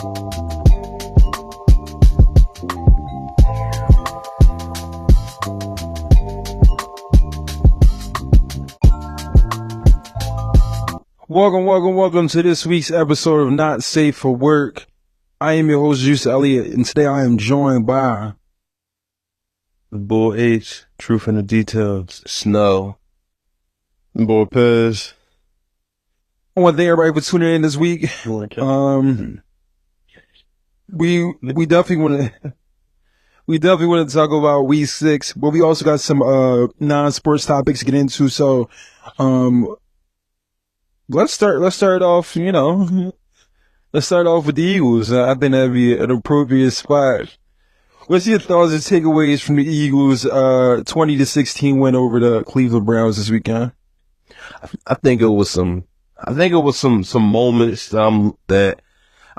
Welcome to this week's episode of Not Safe for Work. I am your host, Juice Elliott, and today I am joined by the boy H, Truth in the Details, Snow, the boy Pez. I want to thank everybody for tuning in this week. We definitely want to talk about week 6, but we also got some non-sports topics to get into. So let's start off. Let's start off with the Eagles. I think that'd be an appropriate spot. What's your thoughts and takeaways from the Eagles 20-16 win over the Cleveland Browns this weekend? I think it was some moments that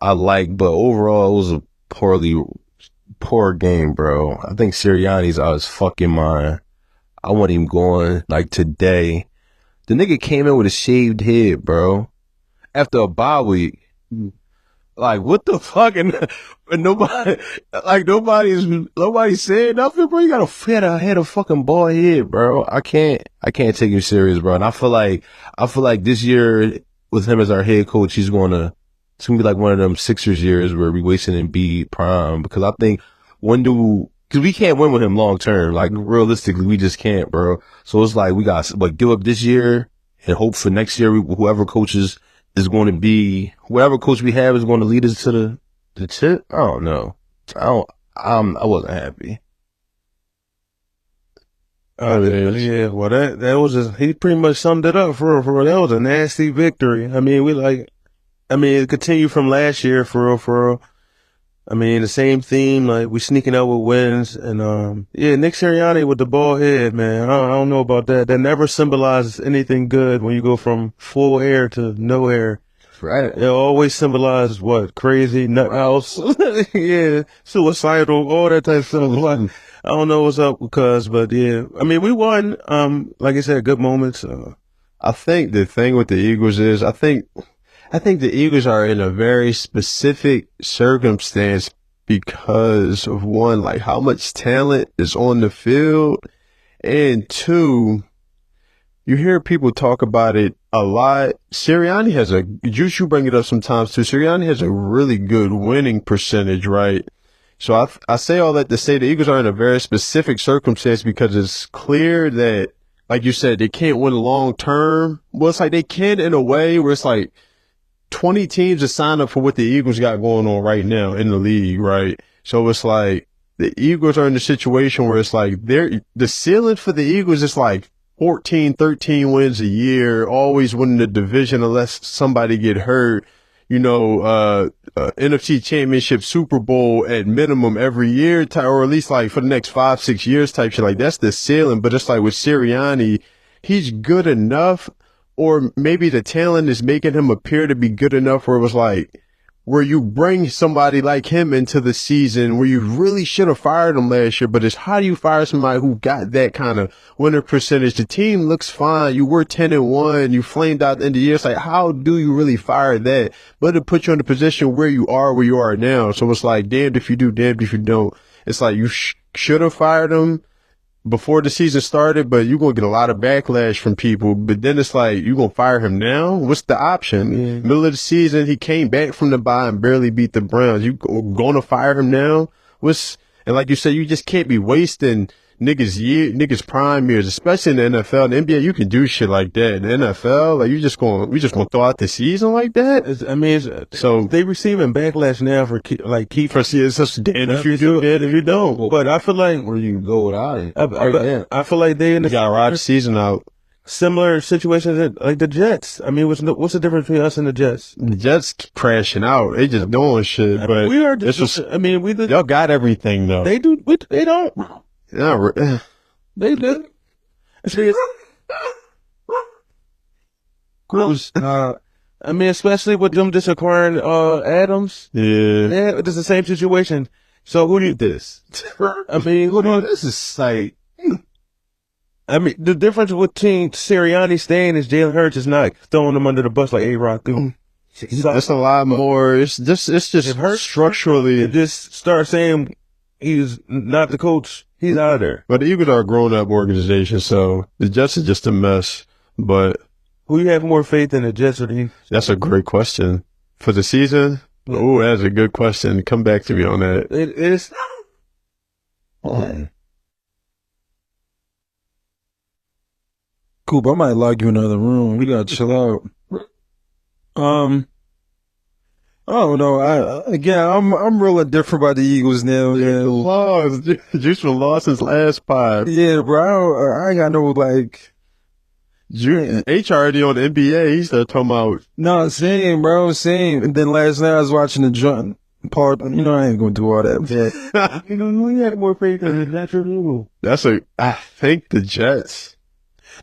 I like, but overall it was a poor game, bro. I think Sirianni's out his fucking mind. I want him going like today. The nigga came in with a shaved head, bro. After a bye week. Like, what the fuck? And nobody's saying nothing, bro. You got a head of fucking bald head, bro. I can't take him serious, bro. And I feel like this year with him as our head coach, it's gonna be like one of them Sixers years where we wasting Embiid prime, because I think because we can't win with him long term. Like, realistically, we just can't, bro. So it's like we got give up this year and hope for next year whoever coach we have is going to lead us to the chip. I don't know. I wasn't happy. Yeah, well, that was he pretty much summed it up for real. That was a nasty victory. I mean, it continued from last year for real. I mean, the same theme, like, we sneaking out with wins, and, Nick Sirianni with the bald head, man. I don't know about that. That never symbolizes anything good when you go from full hair to no hair. Right. It always symbolizes what? Crazy, nut house. Yeah, suicidal, all that type of stuff. Like, I don't know what's up but yeah. I mean, we won, like I said, good moments. I think the thing with the Eagles is, I think the Eagles are in a very specific circumstance because of, one, like how much talent is on the field, and two, you hear people talk about it a lot. Sirianni has you bring it up sometimes too. Sirianni has a really good winning percentage, right? So I say all that to say the Eagles are in a very specific circumstance because it's clear that, like you said, they can't win long term. Well, it's like they can in a way where it's like 20 teams to sign up for what the Eagles got going on right now in the league, right? So it's like the Eagles are in a situation where it's like the ceiling for the Eagles is like 14, 13 wins a year, always winning the division unless somebody get hurt, NFC Championship, Super Bowl at minimum every year, or at least like for the next 5-6 years type shit. Like, that's the ceiling. But it's like with Sirianni, he's good enough, or maybe the talent is making him appear to be good enough where it was like, where you bring somebody like him into the season where you really should have fired him last year, but it's how do you fire somebody who got that kind of winner percentage? The team looks fine. You were 10-1. You flamed out at the end of the year. It's like, how do you really fire that? But it puts you in the position where you are now. So it's like, damned if you do, damned if you don't. It's like you should have fired him before the season started, but you're going to get a lot of backlash from people. But then it's like, you going to fire him now? What's the option? Yeah. Middle of the season, he came back from the bye and barely beat the Browns. You going to fire him now? And like you said, you just can't be wasting niggas prime years, especially in the NFL. In the NBA, you can do shit like that. In the NFL, like, we just going to throw out the season like that? So they receiving backlash now for it's just dead if you do, dead if you don't. But I feel like where you can go without it. I feel like they got to ride the season out. Similar situations like the Jets. I mean, what's the difference between us and the Jets? The Jets crashing out. They just doing shit. But we are y'all got everything though. They do. They don't. They do. I mean, especially with them just acquiring Adams. Yeah, it's the same situation. So who need this? I mean, this is like. I mean, the difference with Team Sirianni staying is Jalen Hurts is not throwing them under the bus like A-Rod threw. It's a lot more. It's just structurally. Just start saying he's not the coach. He's out of there. But the Eagles are a grown-up organization, so the Jets is just a mess. But Who you have more faith in, the Jets or the Eagles? that's a great question for the season. Oh, that's a good question. Come back to me on that. It is. Coop, I might log you in another room. We gotta chill out. Oh no! I'm real indifferent about the Eagles now. Yeah, Lost. Juice been lost since last pod. yeah, bro. I ain't got no like. H already on the NBA. He's still talking about. No, same, bro, same. And then last night I was watching the joint part. You know, I ain't gonna do all that. But You have more faith in the Jets or the Eagles? I think the Jets.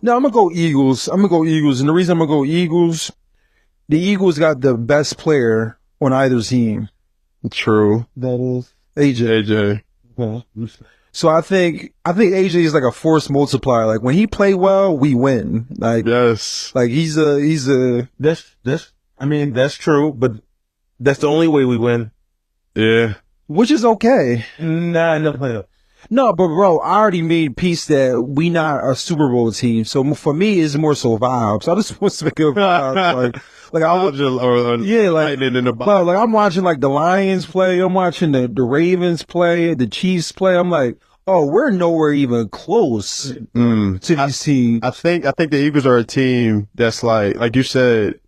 no, I'm gonna go Eagles. And the reason I'm gonna go Eagles, the Eagles got the best player on either team. True. That is. AJ. So I think AJ is like a force multiplier. Like when he play well, we win. Like Yes. like he's a That's true, but that's the only way we win. Yeah. which is okay. Nah, no playoff. No, but bro, I already made peace that we not a Super Bowl team. So for me, it's more so vibes. I just want to make a vibes. Like I was, yeah, like lightning in the bro, like I'm watching like the Lions play. I'm watching the Ravens play, the Chiefs play. I'm like, oh, we're nowhere even close to these teams. I think the Eagles are a team that's like you said,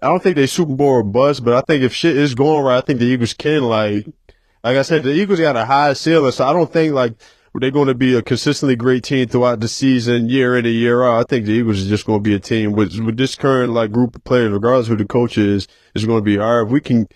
I don't think they Super Bowl or bust, but I think if shit is going right, I think the Eagles can like I said, the Eagles got a high ceiling, so I don't think like they're going to be a consistently great team throughout the season, year in and year out. I think the Eagles is just going to be a team with this current like group of players, regardless of who the coach is going to be all right. If we can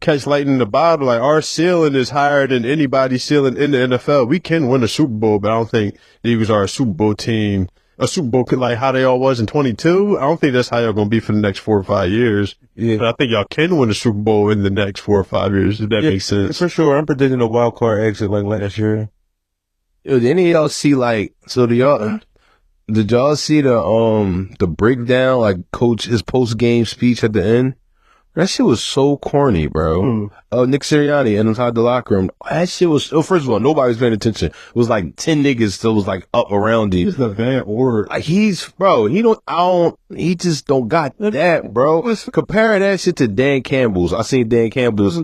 catch lightning in the bottle, like our ceiling is higher than anybody's ceiling in the NFL. We can win a Super Bowl, but I don't think the Eagles are a Super Bowl team. A Super Bowl like how they all was in 22. I don't think that's how y'all going to be for the next 4 or 5 years. Yeah. But I think y'all can win a Super Bowl in the next 4 or 5 years, if that makes sense. For sure. I'm predicting a wild card exit like last year. Yo, did any of y'all see did y'all see the breakdown, like coach his post game speech at the end? That shit was so corny, bro. Nick Sirianni inside the locker room. That shit was, first of all, nobody was paying attention. It was like 10 niggas still was like up around him. He's a bad word. Like he just don't got that, bro. Comparing that shit to Dan Campbell's. I seen Dan Campbell's.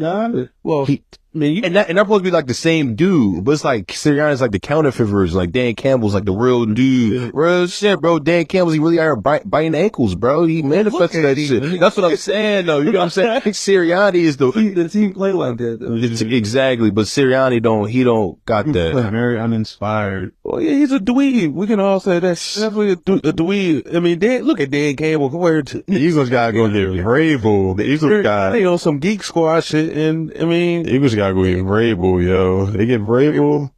Well, and they're supposed to be like the same dude, but it's like Sirianni's like the counterfeit version. Like Dan Campbell's like the real dude. Real shit, bro. Dan Campbell's, he really out here biting ankles, bro. He manifested that shit. That's what I'm saying, though. You know what I'm saying? I think Sirianni is the team play like that. exactly, but Sirianni don't got that. Very uninspired. Well, yeah, he's a dweeb. We can all say that's definitely a dweeb. I mean, look at Dan Campbell compared to The Eagles gotta go get Vrabel. The Eagles got they on some geek squad shit, and I mean, the Eagles gotta go get Vrabel, yo. They get Vrabel,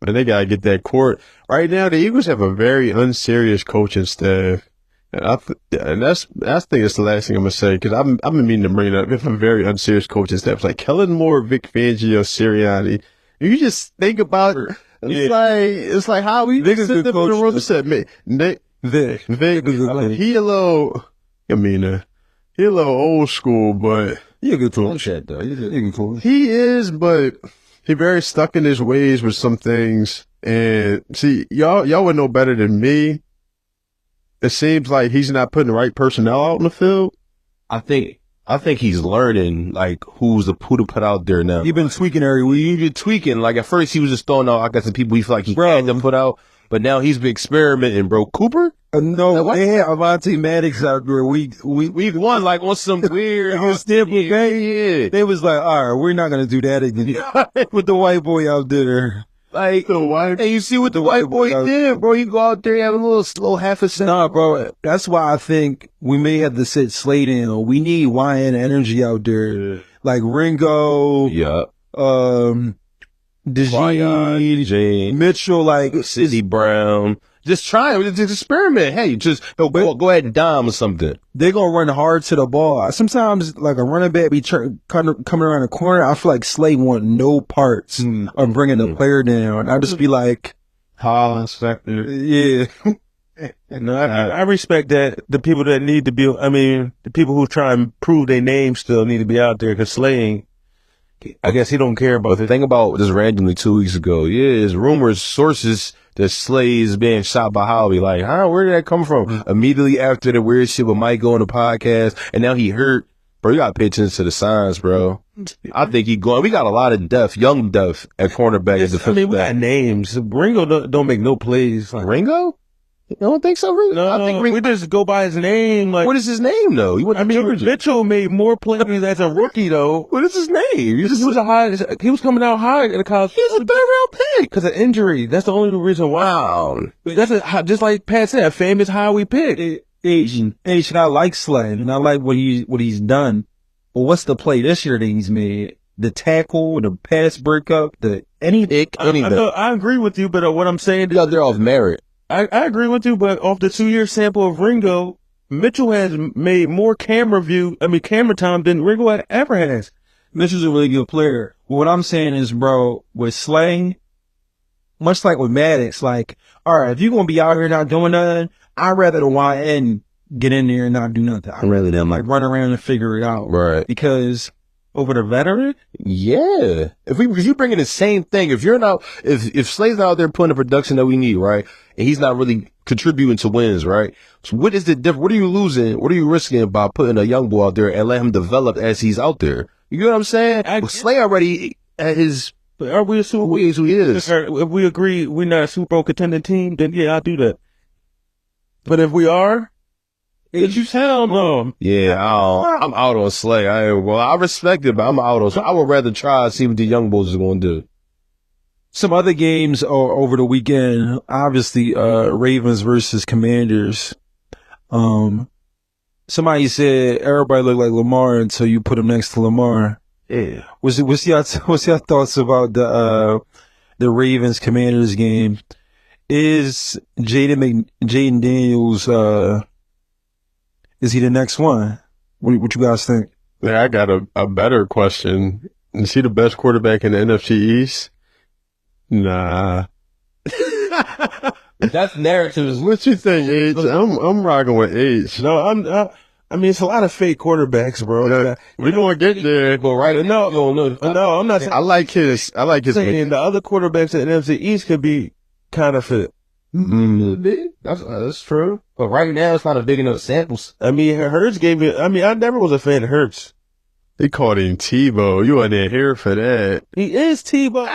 and they gotta get that court. Right now, the Eagles have a very unserious coaching staff. And I think that's the last thing I'm gonna say, because I've been meaning to bring it up. We have a very unserious coaching staff. It's like Kellen Moore, Vic Fangio, Sirianni. You just think about it. It's like how we Vic is sit good there in the coach. room and said, man, Vic, he a little old school, but You're a good coach. You're a good coach. he is, but he very stuck in his ways with some things. And see, y'all would know better than me. It seems like he's not putting the right personnel out in the field. I think he's learning like who to put out there now. You've been tweaking every week. He's been tweaking. Like at first he was just throwing out, I got some people he feel like he had to put out, but now he's been experimenting, bro. Cooper? No, they had Avante Maddox out there. We won like on some weird yeah. They was like, all right, we're not gonna do that again with the white boy out there. Like, hey, you see what the white boy did, bro? You go out there, have a little slow half a second. Nah, bro. That's why I think we may have to sit Slade in. We need YN energy out there. Like Ringo. Yeah. DeJean, Mitchell, like Sidney Brown. Just try it. Just experiment. Hey, just go ahead and dime or something. They're going to run hard to the ball. Sometimes, like a running back be coming around the corner, I feel like Slade want no parts of bringing the player down. I just be like, Collins, Spector. yeah. No, I respect that. The people that need to be, the people who try and prove their name still need to be out there, because slaying, I guess he don't care about The it. thing about this randomly 2 weeks ago, is rumors, sources that Slay is being shot by Holly. Like, where did that come from? Immediately after the weird shit with Mike on the podcast, and now he hurt. Bro, you gotta pay attention to the signs, bro. I think he going. We got a lot of depth, young depth at cornerback. We got names. Ringo don't make no plays. Like, Ringo? You don't think so, Ringo? I think we just go by his name. Like, what is his name, though? Mitchell made more plays as a rookie, though. What is his name? He was coming out high in the college. He was a 3rd-round pick. Because of injury. That's the only reason why. Wow. Just like Pat said, a famous high we picked. And I like Slay, and I like what he's done. But what's the play this year that he's made? The tackle, the pass breakup, anything. I agree with you, but what I'm saying, They're off merit. I agree with you, but off the 2-year sample of Ringo, Mitchell has made more camera time than Ringo ever has. Mitchell's a really good player. What I'm saying is, bro, with Slay, much like with Maddox, like, all right, if you're going to be out here not doing nothing, I'd rather the YN get in there and not do nothing. I'd rather them like run around and figure it out. Right. Because over the veteran? Yeah. Because you bring in the same thing. If Slay's not out there putting the production that we need, right? And he's not really contributing to wins, right? So what is the difference? What are you losing? What are you risking by putting a young boy out there and let him develop as he's out there? You get what I'm saying? Slay already at his, are we assuming who he is. If we agree we're not a Super Bowl contending team, then yeah, I'll do that. But if we are, you sound yeah, I'm out on Slay. I respect it, but I'm out on Slay. I would rather try and see what the young boys is going to do. Some other games over the weekend, obviously, Ravens versus Commanders. Somebody said everybody looked like Lamar until you put him next to Lamar. Yeah. What's your thoughts about the Ravens Commanders game? Is Jaden Daniels, is he the next one? What you guys think? Yeah, I got a better question. Is he the best quarterback in the NFC East? Nah. That's narrative. What you think, H? I'm rocking with H. No, it's a lot of fake quarterbacks, bro. We're gonna get there. But no, I'm not saying. I like his. Saying the other quarterbacks in the NFC East could be kind of fit. That's true. But right now, it's not a big enough samples. Hurts gave me. I never was a fan of Hurts. They called him Tebow. You wasn't here for that. He is Tebow.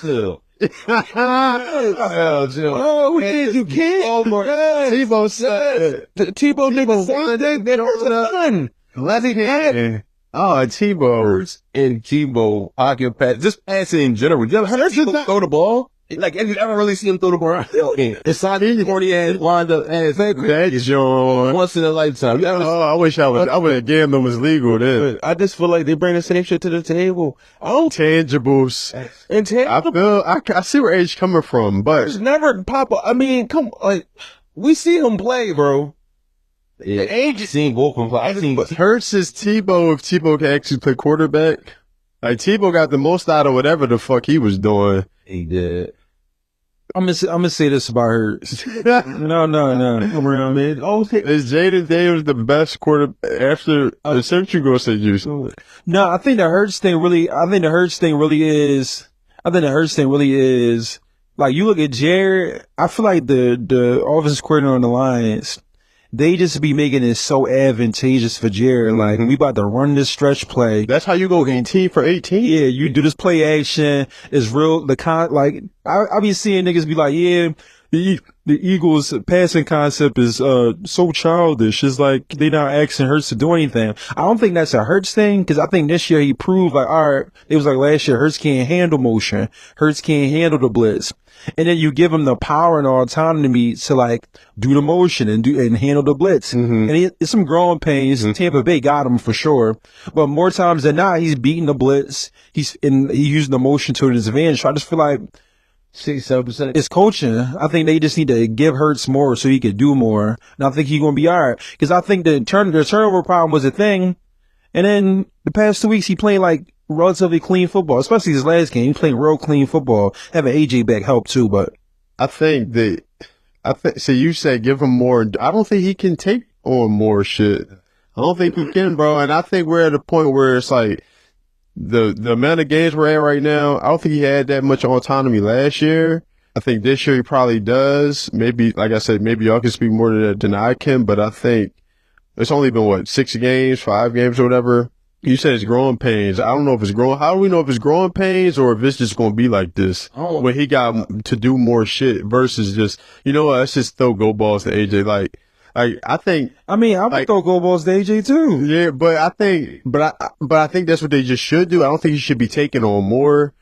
Oh, you can't. Tebow said. Tebow nigga son. Oh, Tebow. And Tebow pocket pass. Just passing in general. You ever heard Tebow throw the ball? Like, have you ever really seen him throw the ball? It's not easy. 40 ass, wind up ass. That's your once in a lifetime. I wish I would have given them was legal then. I just feel like they bring the same shit to the table. Tangibles. I see where H coming from, but it's never pop up. We see him play, bro. Yeah, I ain't just seen both of them play. I seen Hurts is Tebow if Tebow can actually play quarterback. Like, Tebow got the most out of whatever the fuck he was doing. He did. I'm gonna say this about Hurts. No. Come around, man. Is Jaden Daniels the best quarterback after the search you go say you? No, I think the Hurts thing really is like, you look at Jared, I feel like the offensive coordinator on the Lions, they just be making it so advantageous for Jared. Like, we about to run this stretch play. That's how you go 18 for 18? Yeah, you do this play action. It's real. I be seeing niggas be like, yeah, the Eagles passing concept is so childish. It's like they not asking Hurts to do anything. I don't think that's a Hurts thing, because I think this year he proved, like, all right, it was like last year, Hurts can't handle motion. Hurts can't handle the blitz. And then you give him the power and autonomy to, like, do the motion and handle the blitz. And it's some growing pains. Tampa Bay got him for sure, but more times than not, he's beating the blitz. He's using the motion to his advantage. So I just feel like 67%. it's coaching. I think they just need to give Hurts more so he could do more. And I think he's going to be all right, because I think the turnover problem was a thing. And then the past 2 weeks, he played like relatively clean football, especially his last game. He played real clean football. Having AJ back helped too, but I think So you said give him more. I don't think he can take on more shit. I don't think he can, bro. And I think we're at a point where it's like the amount of games we're at right now. I don't think he had that much autonomy last year. I think this year he probably does. Maybe, like I said, maybe y'all can speak more to that than I can. But I think it's only been what 6 games, 5 games, or whatever. You said it's growing pains. I don't know if it's growing. How do we know if it's growing pains or if it's just going to be like this when he got to do more shit versus just, you know what, let's just throw go balls to AJ. Like I think. I mean, I would throw go balls to AJ too. Yeah, but I think that's what they just should do. I don't think he should be taking on more.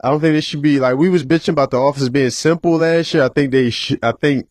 I don't think they should be like, we was bitching about the offense being simple last year. I think they should, I think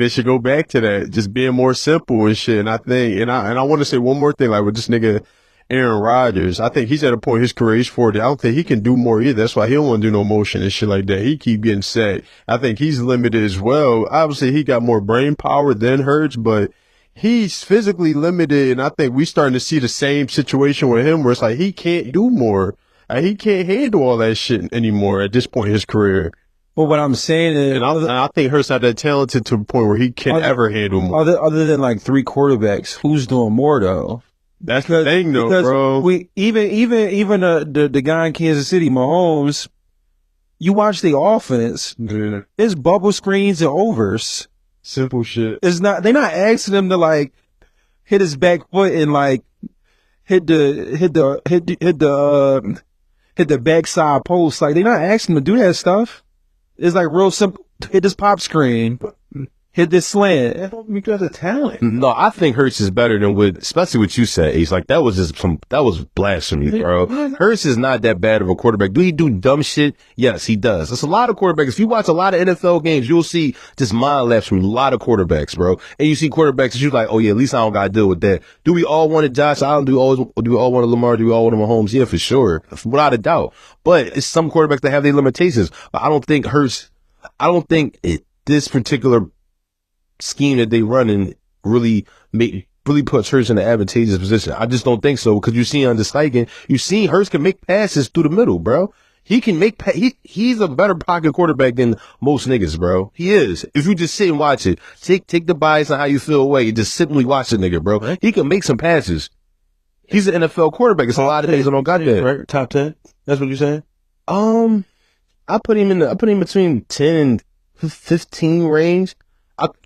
they should go back to that, just being more simple and shit. And I think, and I want to say one more thing, like with this nigga, Aaron Rodgers, I think he's at a point in his career, he's 40. I don't think he can do more either. That's why he don't want to do no motion and shit like that. He keep getting sacked. I think he's limited as well. Obviously, he got more brain power than Hurts, but he's physically limited. And I think we starting to see the same situation with him where it's like he can't do more. He can't handle all that shit anymore at this point in his career. Well, what I'm saying is, and I think Hurts not that talented to the point where he can ever handle more. Other than like 3 quarterbacks, who's doing more though? That's the thing, though, bro. Even the guy in Kansas City, Mahomes, you watch the offense, it's bubble screens and overs. Simple shit. They're not asking him to like hit his back foot and like hit the backside post. Like they're not asking him to do that stuff. It's like real simple. Hit this pop screen. Hit this slant. Because of talent. No, I think Hurts is better than especially what you said, Ace. Like that was blasphemy, bro. Hurts is not that bad of a quarterback. Do he do dumb shit? Yes, he does. There's a lot of quarterbacks. If you watch a lot of NFL games, you'll see just mind lapse from a lot of quarterbacks, bro. And you see quarterbacks that you're like, oh yeah, at least I don't gotta deal with that. Do we all want Josh Allen? Do we all want Lamar? Do we all want Mahomes? Yeah, for sure. Without a doubt. But it's some quarterbacks that have their limitations. But I don't think this particular scheme that they run in really puts Hurts in an advantageous position. I just don't think so because you see under Steichen, you see Hurts can make passes through the middle, bro. He can make he's a better pocket quarterback than most niggas, bro. He is. If you just sit and watch it, take the bias on how you feel away. Just simply watch the nigga, bro. He can make some passes. He's an NFL quarterback. It's a lot of niggas that don't got that. Right? Top 10. That's what you're saying? I put him between 10 and 15 range.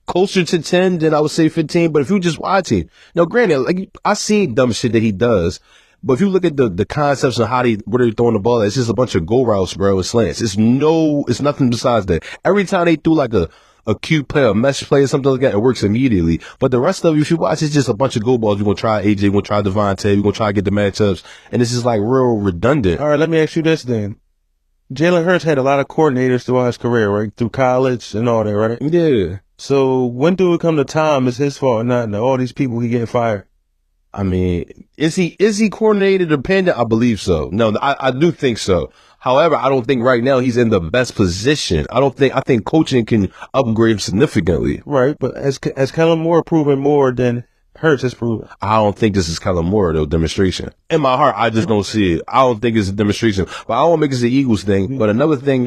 Closer to 10 than I would say 15, but if you just watch it, now granted, like I seen dumb shit that he does, but if you look at the concepts of where they're throwing the ball, it's just a bunch of go routes, bro, and slants. It's nothing besides that. Every time they do like a cute play, a mesh play or something like that, it works immediately. But the rest of it, if you watch, it's just a bunch of go balls. You're going to try AJ, you're going to try Devontae, you're going to try to get the matchups, and it's just like real redundant. All right, let me ask you this then. Jalen Hurts had a lot of coordinators throughout his career, right? Through college and all that, right? Yeah. So when do it come to time? It's his fault, not all these people he getting fired. I mean, is he coordinator dependent? I believe so. No, I do think so. However, I don't think right now he's in the best position. I think coaching can upgrade him significantly. Right, but as Kellen Moore proven more than Hurts has proven. I don't think this is Kellen Moore, though, demonstration. In my heart, I just don't see it. I don't think it's a demonstration. But I don't want to make this an Eagles thing. But another thing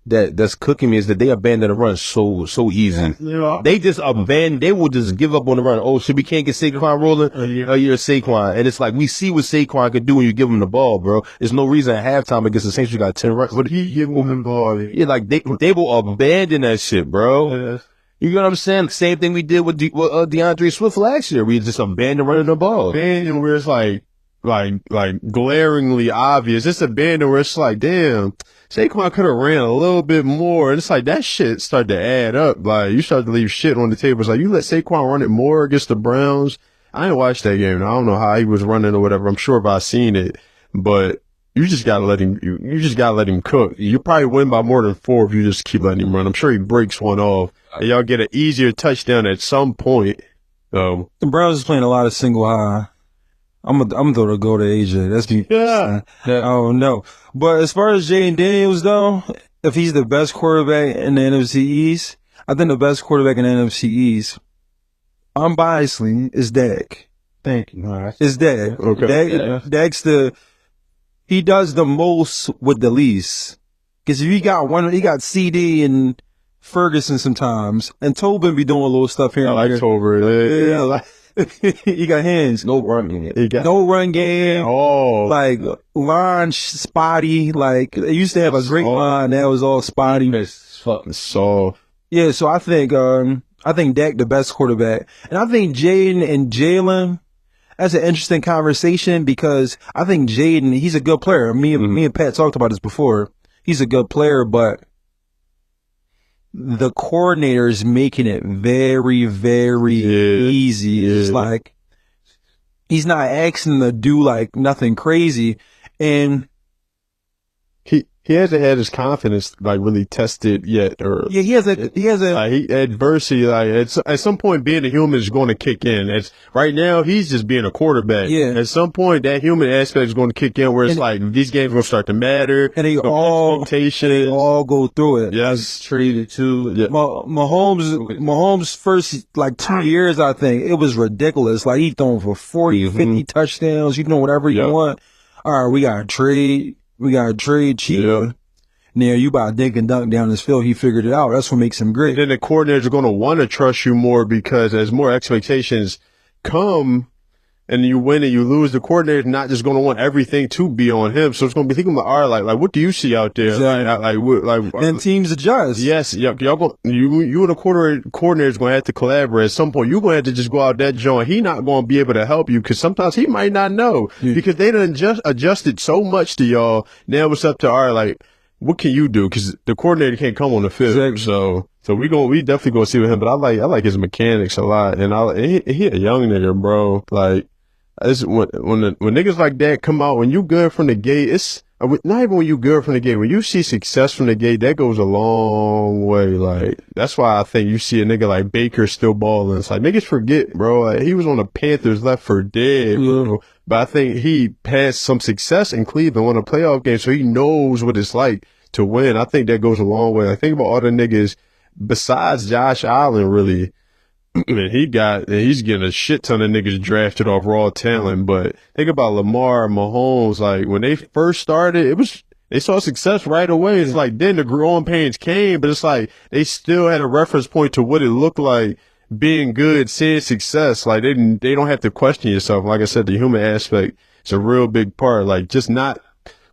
that's cooking me is that they abandon the run so easy. Yeah. They will just give up on the run. Oh, shit, we can't get Saquon rolling? You're Saquon. And it's like, we see what Saquon can do when you give him the ball, bro. There's no reason at halftime against the Saints you got 10 runs. But he give him the ball. Yeah, like they will abandon that shit, bro. Yes. You know what I'm saying? Same thing we did with DeAndre Swift last year. We just abandoned running the ball. Abandon where it's like glaringly obvious. It's abandon where it's like, damn, Saquon could have ran a little bit more. And it's like that shit started to add up. Like you start to leave shit on the table. It's like you let Saquon run it more against the Browns. I didn't watch that game. I don't know how he was running or whatever. I'm sure if I seen it, but you just gotta let him. You just gotta let him cook. You probably win by more than 4 if you just keep letting him run. I'm sure he breaks one off. And y'all get an easier touchdown at some point. The Browns is playing a lot of single high. I'm gonna go to AJ. That's me. Yeah. Oh no. But as far as Jay Daniels though, if he's the best quarterback in the NFC East, I think the best quarterback in the NFC East, unbiasedly, is Dak. Thank you. All right. It's Dak. Okay. Dak's he does the most with the least. Cause if you got CD and Ferguson sometimes, and Tobin be doing a little stuff here. I like Tober. Yeah, like, he got hands. No run in it. He got, No run game. oh, Like line spotty. Like they used to have a great line. That was all spotty. It's fucking so Yeah, so I think Dak the best quarterback, and I think Jaden and Jalen. That's an interesting conversation because I think Jaden, he's a good player. Me and Pat talked about this before. He's a good player, but the coordinator is making it very, very easy. It's like he's not asking to do like nothing crazy, and he hasn't had his confidence like really tested yet, or yeah, he has a adversity. Like at some point, being a human is going to kick in. Right now, he's just being a quarterback. Yeah. At some point, that human aspect is going to kick in, where it's like these games are going to start to matter, and they all go through it. Yes, treated too. Yeah. Mahomes' first like 2 years, I think it was ridiculous. Like he throwing for 40, 50 touchdowns. You know, whatever you want. All right, we got to trade. Cheap. Yeah. Now you about to dink and dunk down this field. He figured it out. That's what makes him great. Then the coordinators are going to want to trust you more because as more expectations come and you win and you lose, the coordinator's not just going to want everything to be on him. So it's going to be thinking about, all right, like what do you see out there? Exactly. And teams adjust. Yes, y'all you and the coordinator's going to have to collaborate. At some point, you're going to have to just go out that joint. He not going to be able to help you because sometimes he might not know because they done adjusted so much to y'all. Now it's up to, all right, like, what can you do? Because the coordinator can't come on the field. Exactly. So we definitely gonna see with him. But I like his mechanics a lot, and he a young nigga, bro. Like when niggas like that come out, when you good from the gate, it's not even when you good from the gate. When you see success from the gate, that goes a long way. Like that's why I think you see a nigga like Baker still balling. It's like niggas forget, bro. Like, he was on the Panthers, left for dead, bro. But I think he had some success in Cleveland, won a playoff game, so he knows what it's like to win. I think that goes a long way. I think about all the niggas besides Josh Allen, really. Man, he's getting a shit ton of niggas drafted off raw talent. But think about Lamar, Mahomes. Like when they first started, they saw success right away. It's like then the growing pains came, but it's like they still had a reference point to what it looked like being good, seeing success. Like they don't have to question yourself. Like I said, the human aspect is a real big part. Like just not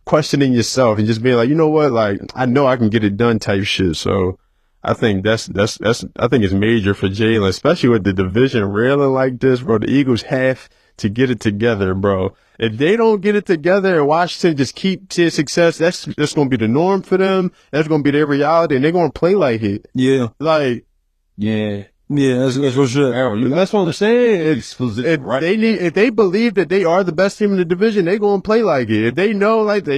questioning yourself and just being like, you know what? Like I know I can get it done type shit. So I think I think it's major for Jalen, especially with the division railing like this, bro. The Eagles have to get it together, bro. If they don't get it together and Washington just keep seeing success, that's going to be the norm for them. That's going to be their reality, and they're going to play like it. Yeah. Like, yeah, that's for sure. That's what I'm saying. If they believe that they are the best team in the division, they're going to play like it. If they know, like, the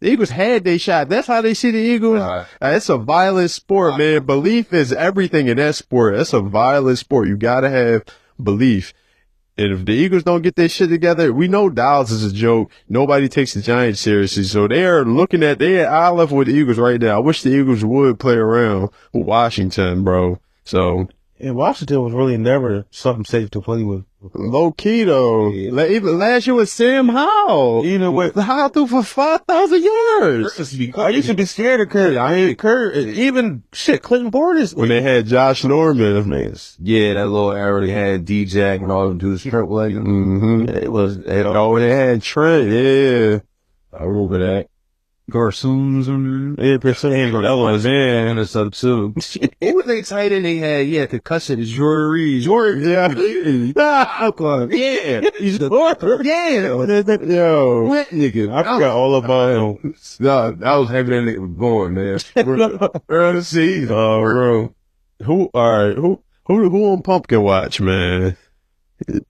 Eagles had their shot. That's how they see the Eagles. It's a violent sport, man. Belief is everything in that sport. It's a violent sport. You got to have belief. And if the Eagles don't get their shit together, we know Dallas is a joke. Nobody takes the Giants seriously. So they're at eye level with the Eagles right now. I wish the Eagles would play around with Washington, bro. So. And Washington was really never something safe to play with. Low key though. Yeah. Even last year with Sam Howell. Howell threw for 5,000 yards. I used to be scared of Curry. Even Clinton Portis. When they had Josh Norman, man. Yeah, that little era they had D-Jack and all them dudes. Trent Williams. Mm-hmm. They had Trent. Yeah. I remember that. Garçons on there. Yeah, percent. That was man and stuff too. It was exciting. They had concussion. Jordan. Yeah. Yeah. He's the Yo. What nigga? I forgot all about him. No, that was heavy that nigga was born, man. Early season. Bro. Who on Pumpkin Watch, man?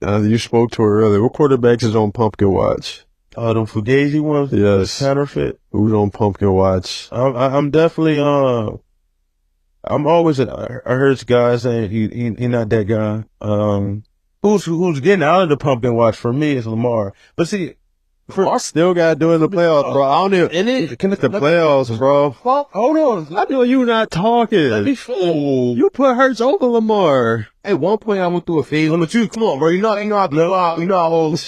You spoke to her earlier. What quarterbacks is on Pumpkin Watch? Them Fugazi ones? Yes. Counterfeit. Who's on Pumpkin Watch? I'm definitely, I'm always I heard guys saying he not that guy. Who's getting out of the Pumpkin Watch for me is Lamar. But see, I still got to do it in the playoffs, bro. I don't even, the playoffs, bro. Hold on. I know you not talking. Let me fool. You put Hurts over Lamar. At one point, I went through a phase. Come on, bro. You know how old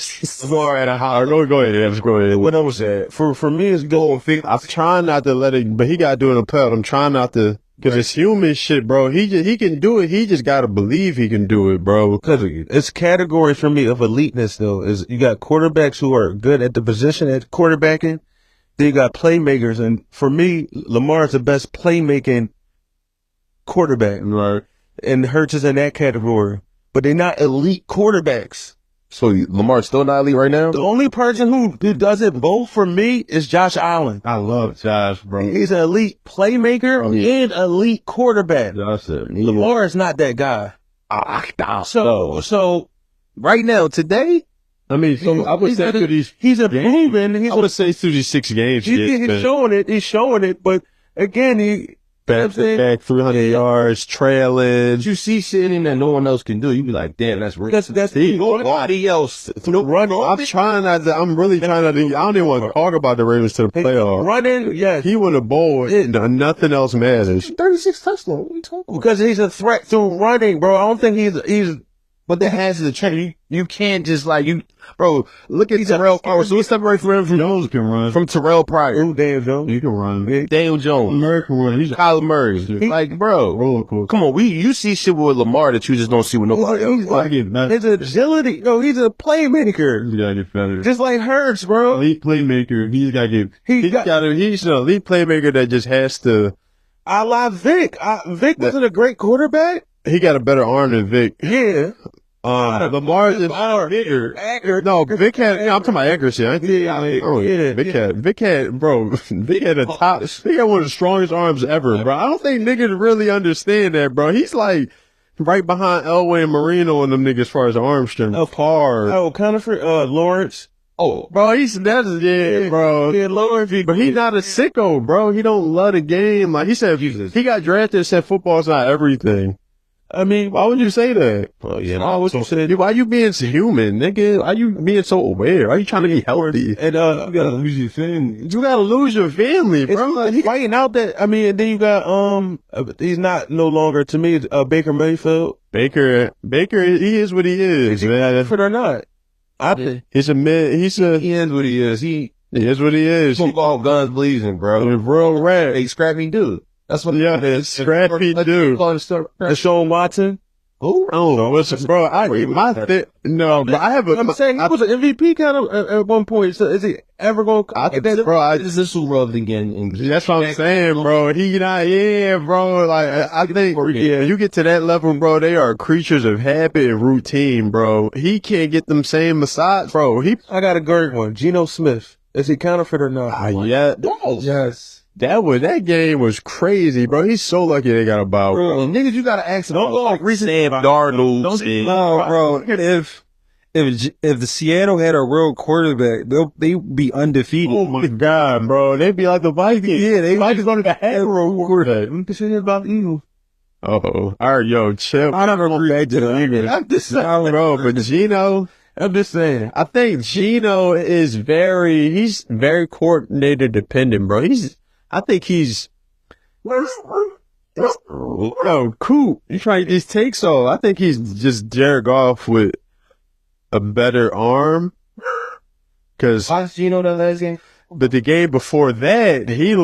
Lamar at a house. Go ahead. What I was saying, for me, it's going figure. I'm trying not to let it, but he got to do it in the playoffs. I'm trying not to Cause it's human shit, bro. He can do it. He just gotta believe he can do it, bro. Because it's categories for me of eliteness, though. Is you got quarterbacks who are good at the position at quarterbacking. Then you got playmakers, and for me, Lamar is the best playmaking quarterback. Right. And Hurts is in that category, but they're not elite quarterbacks. So Lamar's still not elite right now? The only person who does it both for me is Josh Allen. I love Josh, bro. He's an elite playmaker and elite quarterback. That's it. Lamar is not that guy. So right now, today, I mean, so I would say through these, he's a proven. I would say through these 6 games, He's showing it. He's showing it. But again, back to back, 300 yards, trailing. You see shit in that no one else can do. You be like, damn, that's real. That's nobody else. I'm trying not to, I'm really trying not to, I don't even want to talk about the Ravens to the playoffs. Running, yes. He won a bowl, nothing else matters. 36 touchdowns. What are you talking about? Because he's a threat through running, bro. I don't think he's. But that has the trend. You can't just like bro. Look at Terrell. So what's separated from him Jones can run. from Terrell Pryor? Ooh, Daniel Jones. He can run. Daniel Jones, American run. He's Kyler Murray. Like, bro, roller coaster. come on. You see shit with Lamar that you just don't see with nobody else. His agility. No, he's a playmaker. He gotta get better. Just like Hurts, bro. Elite playmaker. He's got to get. He's an elite playmaker that just has to. I love Vic. Vic wasn't a great quarterback. He got a better arm than Vic. Yeah. Lamar is bigger. No, Vic had. I'm talking about accuracy. Vic had, bro. Vic had Vic had one of the strongest arms ever, bro. I don't think niggas really understand that, bro. He's like right behind Elway and Marino and them niggas as far as arm strength. Lawrence. Oh, bro, bro. Yeah, Lawrence. But he's not a sicko, bro. He don't love the game. Like he said, he got drafted and said football's not everything. I mean, Why would you say that? well, yeah, what you said. Why you being so human, nigga? Why you being so aware? Why you trying to get healthy? And you gotta lose your family. You gotta lose your family, bro. He's fighting out that. I mean, and then you got he's not no longer to me. Baker Mayfield. Baker, he is what he is, man. Fit or not? He's a mid. He is what he is. He is what he is. Football guns blazing, bro. He's real rat. A scrappy dude. That's what. Yeah, it's scrappy dude. Deshaun Watson. Who? Oh, bro. I'm saying he was an MVP kind of at one point. So is he ever going to? Bro, this is Super Bowl again. That's what I'm saying, bro. He not, bro. Like, I think, you get to that level, bro, they are creatures of habit and routine, bro. He can't get them same massage, bro. I got a great one. Geno Smith. Is he counterfeit or not? Yeah. Yes. That game was crazy, bro. He's so lucky they got a bye. Niggas, you gotta ask him. Don't go like recent Darnold. No, bro. If the Seattle had a real quarterback, they'd be undefeated. Oh my God, bro. They'd be like the Vikings. Yeah, the Vikings don't even have a real quarterback. I'm concerned about Eagles. Oh, all right, yo, chill. I don't agree to that. I'm just saying, bro, but Geno, I'm just saying. I think Geno is he's very coordinator dependent, bro. I think he's, cool. He's trying these takes off. I think he's just Jared Goff with a better arm. Cause Watch Geno the last game. But the game before that, he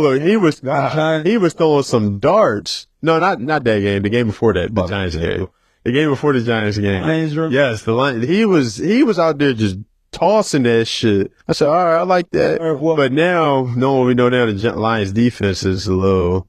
was throwing some darts. No, not that game. The game before that, the Giants game. The game before the Giants game. Yes, the Lions. He was out there just tossing that shit. I said, all right, I like that. But now, knowing we know now, the Lions defense is a little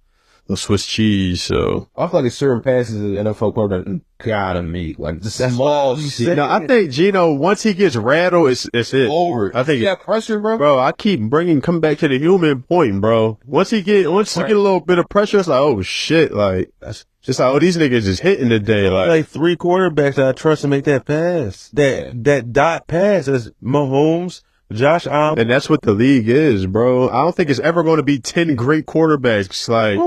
Swiss cheese. So I feel like certain passes the NFL quarterback gotta make like the small shit. No, I think Geno, once he gets rattled, it's it. Over. I think that pressure, bro. Bro, I keep come back to the human point, bro. Once you get a little bit of pressure, it's like, oh shit, like that's just like, oh, these niggas just hitting today. Like 3 quarterbacks that I trust to make that pass. That dot pass is Mahomes, Josh Allen. And that's what the league is, bro. I don't think it's ever going to be 10 great quarterbacks. Like,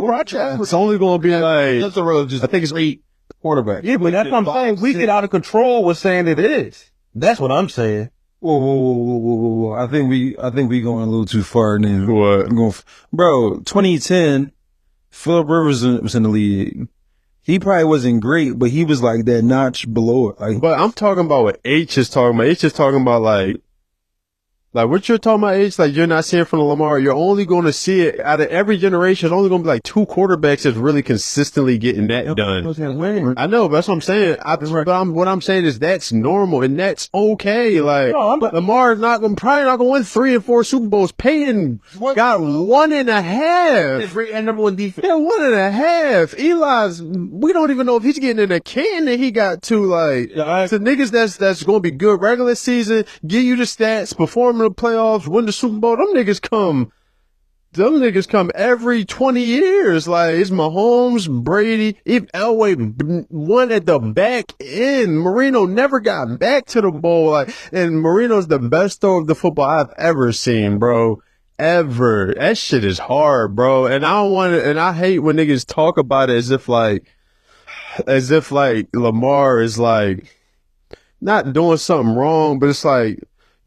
it's only going to be like, I think it's 8 quarterbacks. Yeah, but that's what I'm saying. We get out of control with saying it is. That's what I'm saying. Whoa. I think we going a little too far now. What? Bro, 2010, Phillip Rivers was in the league. He probably wasn't great, but he was like that notch below it. Like, but I'm talking about what H is talking about. H is talking about like Like what you're talking about is like you're not seeing from Lamar. You're only going to see it out of every generation. It's only going to be like 2 quarterbacks that's really consistently getting that done. I know, but that's what I'm saying. What I'm saying is that's normal and that's okay. Like Lamar is probably not going to win 3 and 4 Super Bowls. Peyton got 1.5. And number 1 defense. Yeah, 1.5. Eli's, we don't even know if he's getting in the can that he got to. Like, the niggas that's going to be good regular season, give you the stats, perform in the playoffs, win the Super Bowl. Them niggas come every 20 years. Like, it's Mahomes, Brady, even Elway won at the back end. Marino never got back to the bowl. Like, and Marino's the best thrower of the football I've ever seen, bro. Ever. That shit is hard, bro. And I hate when niggas talk about it as if Lamar is like not doing something wrong, but it's like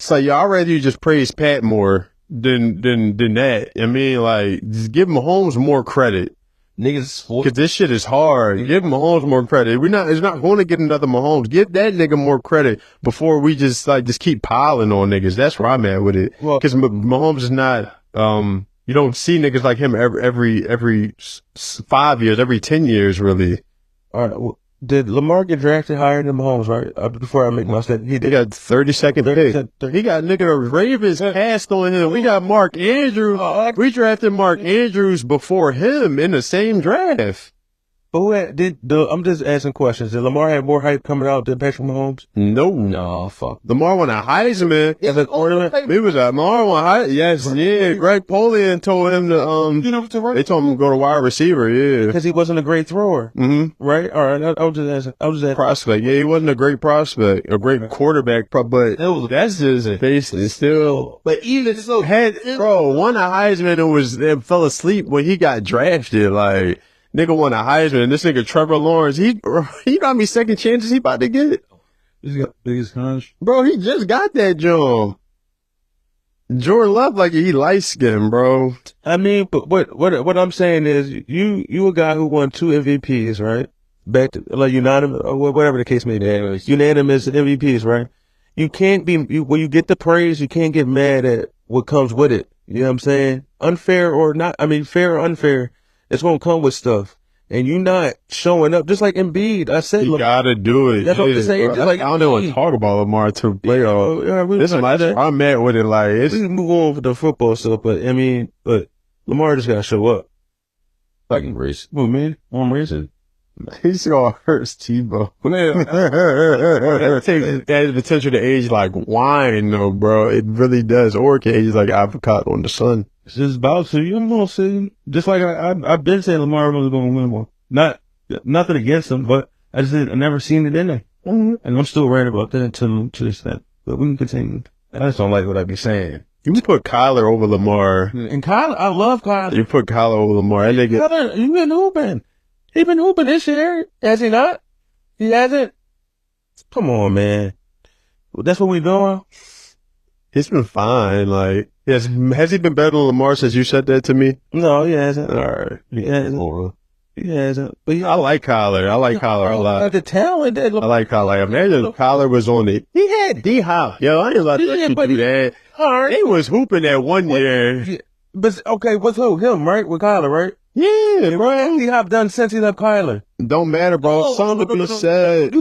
y'all I'd rather you just praise Pat more than that. I mean, like, just give Mahomes more credit. Niggas, because this shit is hard. Give Mahomes more credit. It's not going to get another Mahomes. Give that nigga more credit before we just keep piling on niggas. That's where I'm at with it. Because Mahomes is not, you don't see niggas like him every 5 years, every 10 years, really. All right. Well, did Lamar get drafted higher than Mahomes, right? Before I make my statement. He got 32nd pick. He got nigga the Ravens passed on him. We got Mark Andrews. We drafted Mark Andrews before him in the same draft. But I'm just asking questions. Did Lamar have more hype coming out than Patrick Mahomes? No, fuck. Lamar won a Heisman. Lamar won a Heisman. Yes, yeah. Greg Polian told him to, they told him to go to wide receiver, yeah. Because he wasn't a great thrower. Mm-hmm. Right? All right. I was just asking. Prospect. Yeah, he wasn't a great prospect, a great quarterback, but that's just basically still. But even so, won a Heisman and fell asleep when he got drafted, like. Nigga won a Heisman, and this nigga Trevor Lawrence, he got how many second chances he about to get? He's got the biggest hunch. Bro, he just got that job. Jordan Love like he light skinned, bro. I mean, but what I'm saying is, you a guy who won 2 MVPs, right? Back to like unanimous, or whatever the case may be, unanimous MVPs, right? You can't be when you get the praise, you can't get mad at what comes with it. You know what I'm saying? Unfair or not? I mean, fair or unfair. It's going to come with stuff. And you not showing up, just like Embiid. I said, you gotta do it. That's what I'm saying. I don't know what to talk about Lamar to playoff. This is I'm mad with it. Like, we can move on for the football stuff, but Lamar just got to show up. Fucking race. Well, man, I'm racing. He's gonna hurt Tebow. That has potential to age like wine, though, bro. It really does. Or it can age like avocado in the sun. It's just about to. I'm gonna say, just like I've been saying, Lamar was gonna win one. Nothing against him, but I never seen it in there, and I'm still right about that to this extent. But we can continue. I just don't like what I be saying. You put Kyler over Lamar, and Kyler, I love Kyler. You put Kyler over Lamar. Kyler, you been hooping. He been hooping this year, has he not? He hasn't. Come on, man. Well, that's what we doing. He's been fine. Like, has he been better than Lamar since you said that to me? No, he hasn't. All right. He hasn't. He hasn't. But I like Kyler. I like Kyler a lot. The talent that I like Kyler. Imagine Kyler was on it. He had D-Hop. Yo, I ain't about to let you do that. He was hooping that one year. But, okay, what's him, right? With Kyler, right? Yeah, bro. D-Hop done since he left Kyler. Don't matter, bro. Something to be said.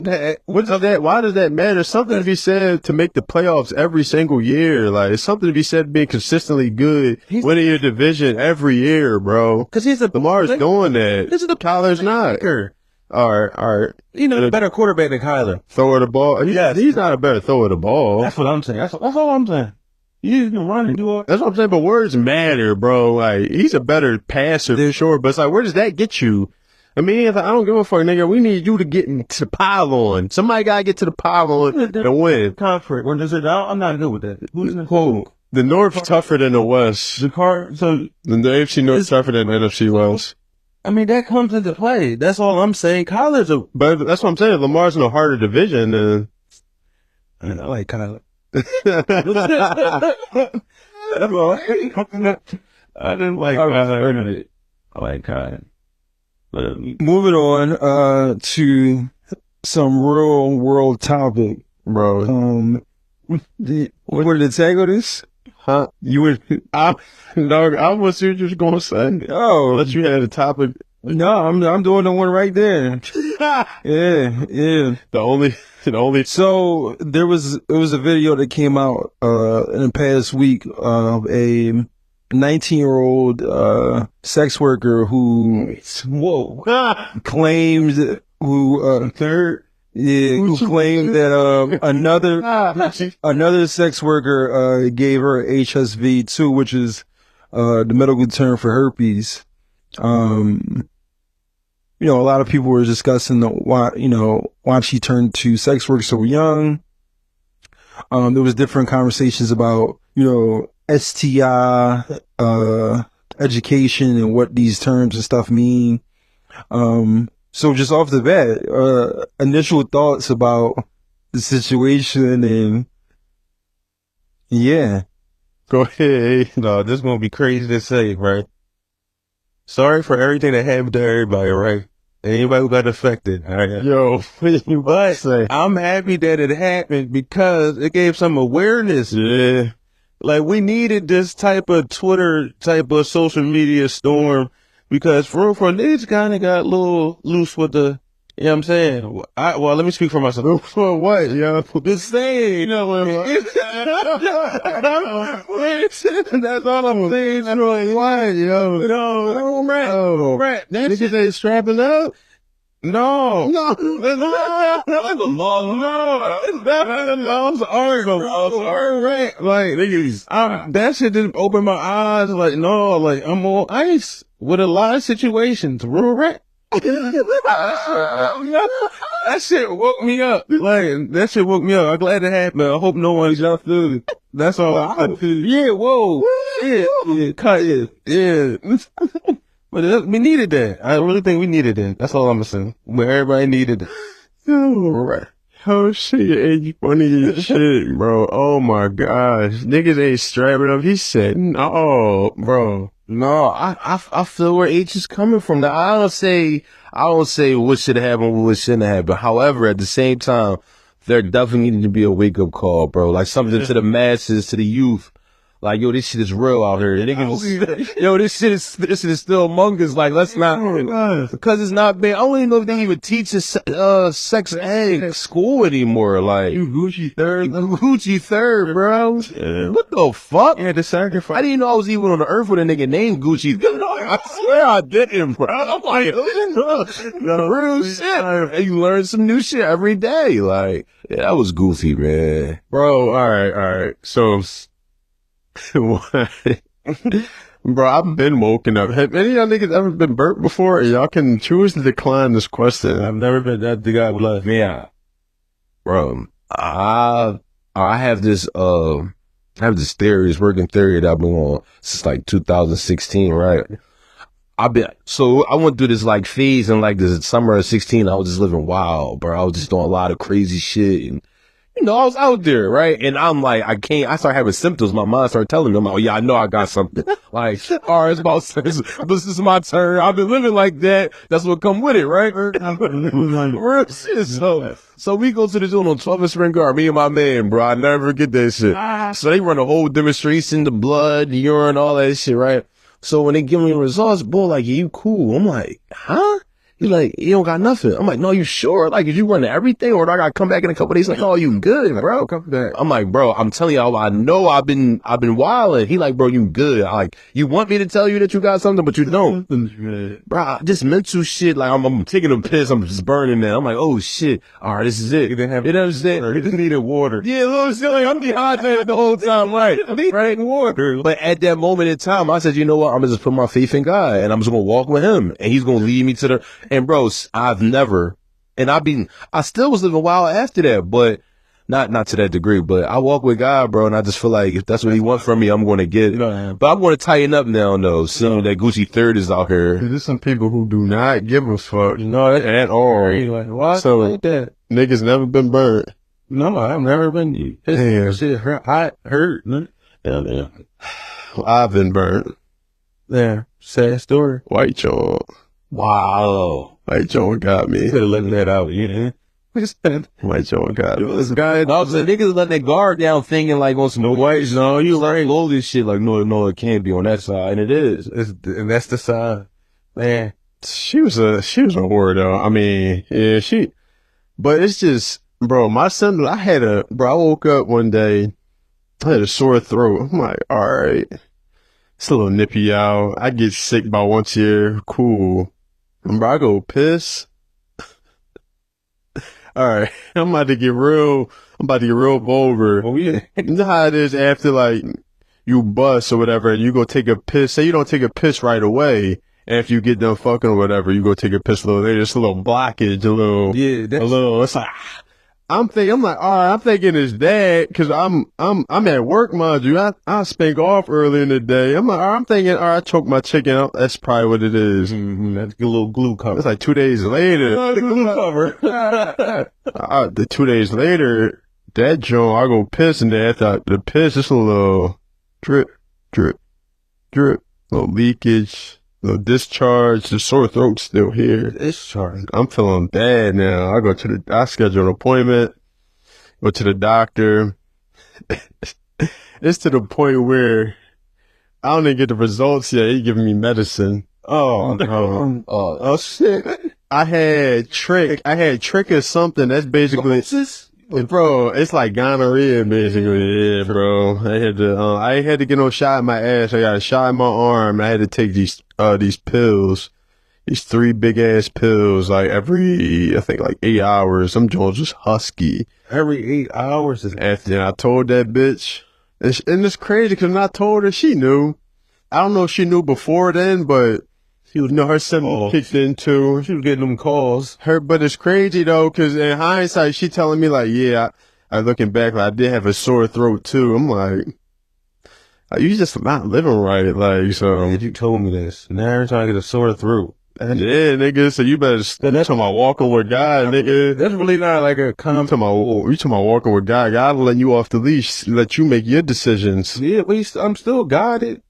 What's that? Why does that matter? Something to be said to make the playoffs every single year. Like, it's something to be said being consistently good, winning your division every year, bro. Because Lamar's doing that. Kyler's not. All right. You know, better quarterback than Kyler. Thrower the ball. He's not a better thrower of the ball. That's what I'm saying. That's all I'm saying. You can run and do all. That's what I'm saying, but words matter, bro. Like, he's a better passer, for sure, but it's like, where does that get you? I mean, I don't give a fuck, nigga. We need you to get into the pile-on. Somebody gotta get to the pile-on and win. Conference. When is it? I'm not good with that. Who's in the quote? The North's tougher than the West. The AFC North's tougher than the NFC West. I mean, that comes into play. That's all I'm saying. Kyler's but that's what I'm saying. Lamar's in a harder division than. I like Kyler. I didn't like Kyler. I like Kyler. Moving on to some real world topic, bro. What did the tag of this? Huh? You went, Dog, I was what you was gonna say. oh, But you had a topic. no, I'm doing the one right there. Yeah, yeah. The only. So it was a video that came out in the past week of a 19-year-old sex worker who claimed who claimed that another sex worker gave her HSV2, which is the medical term for herpes. You know, a lot of people were discussing why she turned to sex work so young. There was different conversations about, STI, education and what these terms and stuff mean. So just off the bat, initial thoughts about the situation and yeah. Go ahead. No, this is going to be crazy to say, right? Sorry for everything that happened to everybody, right? Anybody who got affected. All right? Yo, what you about to say? I'm happy that it happened because it gave some awareness. Yeah. Like, we needed this type of Twitter, type of social media storm because for niggas kind of got a little loose with the, you know what I'm saying? Well, let me speak for myself. For what, yo? This thing, you know what I mean? That's all I'm saying. That's really why, yo. No, right. Niggas ain't strapping up? No. No. That's a long, I'm sorry, right? Like, niggas, that shit didn't open my eyes. Like, no, like, I'm on ice with a lot of situations, real right? That shit woke me up. Like, that shit woke me up. I'm glad it happened. I hope no one jumped through it. That's all I feel. Yeah, whoa. Yeah, cut it. Yeah. But we needed that. I really think we needed that. That's all I'm saying. But everybody needed it. Right. Oh shit, ain't funny as shit, bro. Oh my gosh. Niggas ain't strapping up. He said, no, bro. No, I feel where H is coming from. Now, I don't say what should have happened, what shouldn't have happened. However, at the same time, there definitely needed to be a wake up call, bro. Like something to the masses, to the youth. Like, yo, this shit is real out here. Yo, this shit is still among us. Like, let's not, because it's not been, I don't even know if they even teach sex ed at school anymore. Like, Gucci third, bro. Yeah. What the fuck? Yeah, the sacrifice. I didn't know I was even on the earth with a nigga named Gucci. I swear I didn't, bro. I'm like, real shit. And you learn some new shit every day. Like, yeah, that was goofy, man. Bro, all right. So, bro, I've been woken up. Have any of y'all niggas ever been burnt before? Y'all can choose to decline this question. I've never been that the guy with love. Yeah. Bro, I have this theory, this working theory that I've been on since like 2016, right? I went through this like phase in like the summer of 16. I was just living wild, bro. I was just doing a lot of crazy shit and, I was out there, right? And I'm like, I started having symptoms. My mind started telling me, I'm like, oh yeah, I know I got something. Like, all right, it's about sex. This is my turn. I've been living like that. That's what come with it, right? Real shit. So we go to the joint on 12th Spring Guard, me and my man, bro. I never forget that shit. So they run a whole demonstration, the blood, the urine, all that shit, right? So when they give me the results, boy, like, yeah, you cool. I'm like, huh? He's like, you don't got nothing. I'm like, no, you sure? Like, is you running everything or do I got to come back in a couple days? Like, oh, you good, bro. Come back. I'm like, bro, I'm telling y'all, I know I've been wilding. He like, bro, you good. I like, you want me to tell you that you got something, but you don't. Bro, just mental shit. Like, I'm taking a piss. I'm just burning that. I'm like, oh shit. All right, this is it. You didn't have water. He just needed water. Yeah, little silly. I'm dehydrated the whole time. Right. Right. Water. But at that moment in time, I said, you know what? I'm going to just put my faith in God and I'm just going to walk with him and he's going to lead me to the, and bro, I still was living wild after that, but not to that degree, but I walk with God, bro. And I just feel like if that's what he wants from me, I'm going to get it. But I'm going to tighten up now, though, seeing that Gucci third is out here. There's some people who do not give a fuck. No, at all. Like, what? So, like that. Niggas never been burnt. No, I've never been. Shit hurt. Yeah. I've been burnt. Yeah. Sad story. White John. Wow. White John got me. Could have let that out, yeah. My Joe got This guy, I was like, niggas letting their guard down thinking like on some white, no, you learning all this shit. Like, no, it can't be on that side. And it is. and that's the side. Man, she was a whore though. I mean, yeah, but it's just, bro, my son, I woke up one day, I had a sore throat. I'm like, all right, it's a little nippy out. I get sick about once a year. Cool. And bro, I go piss. All right, I'm about to get real vulgar. Oh, yeah. You know how it is after like you bust or whatever and you go take a piss. Say you don't take a piss right away. After you get done fucking or whatever, you go take a piss a little later. It's a little blockage, it's like, I'm thinking it's that, cause I'm at work, mind you. I spank off early in the day. I'm thinking, all right, I choked my chicken out. That's probably what it is. Mm-hmm. That's a little glue cover. It's like 2 days later. The glue cover. The 2 days later, that joint, I go piss, and then after the piss, it's a little drip, little leakage, little discharge. The sore throat's still here. Discharge. I'm feeling bad now. I schedule an appointment, go to the doctor. It's to the point where I don't even get the results yet. He's giving me medicine. Oh shit. I had trick or something. That's basically, bro, it's like gonorrhea, basically. Yeah, bro. I had to get no shot in my ass. I got a shot in my arm. I had to take these pills. These 3 big ass pills, like every, I think like 8 hours. Some joints just husky. Every 8 hours is After I told that bitch, and it's crazy because when I told her, she knew. I don't know if she knew before then, but she was, her symptoms kicked in too. She was getting them calls. But it's crazy though, because in hindsight, she telling me like, yeah, I looking back, like I did have a sore throat too. I'm like, you just not living right, like, so. You told me this. Now every time I get a sore throat. Yeah, nigga, so you better, that's talking about walking with God, nigga. That's really not like a You talking about walking with God. God will let you off the leash, let you make your decisions. Yeah, but I'm still guided.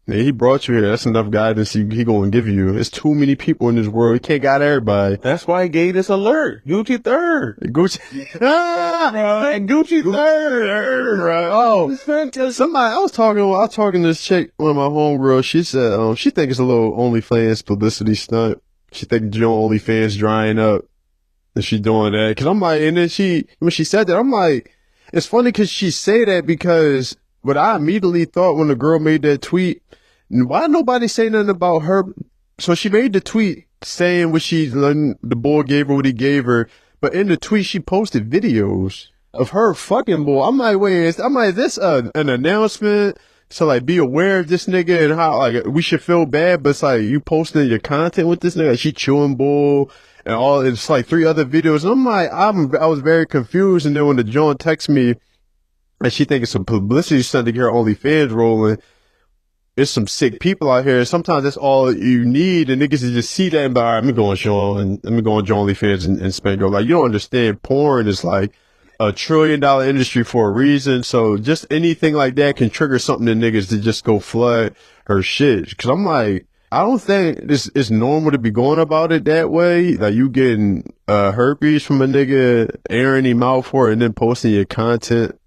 Yeah, he brought you here. That's enough guidance he gonna give you. There's too many people in this world. He can't guide everybody. That's why he gave this alert. Gucci third. Gucci. Gucci third. Right. Oh, somebody, I was talking to this chick, one of my homegirls. She said, she think it's a little OnlyFans publicity stunt. She think Joe OnlyFans drying up. And she doing that. Cause I'm like, and then when she said that, I'm like, it's funny cause she say that because what I immediately thought when the girl made that tweet, why nobody say nothing about her? So she made the tweet saying the boy gave her what he gave her, but in the tweet she posted videos of her fucking boy. I'm like, wait, is this an announcement? So like, be aware of this nigga and how like we should feel bad, but it's like you posting your content with this nigga, like, she chewing bull and all. It's like 3 other videos. And I'm like, I was very confused. And then when the joint texts me, and she think it's a publicity stunt to get her OnlyFans rolling. There's some sick people out here. Sometimes that's all you need, and niggas just see that and be like, all right, let me go on OnlyFans and spend go. Like, you don't understand. Porn is like $1 trillion industry for a reason. So just anything like that can trigger something in niggas to just go flood her shit. Cause I'm like, I don't think it's normal to be going about it that way. Like you getting herpes from a nigga, airing him out for it, and then posting your content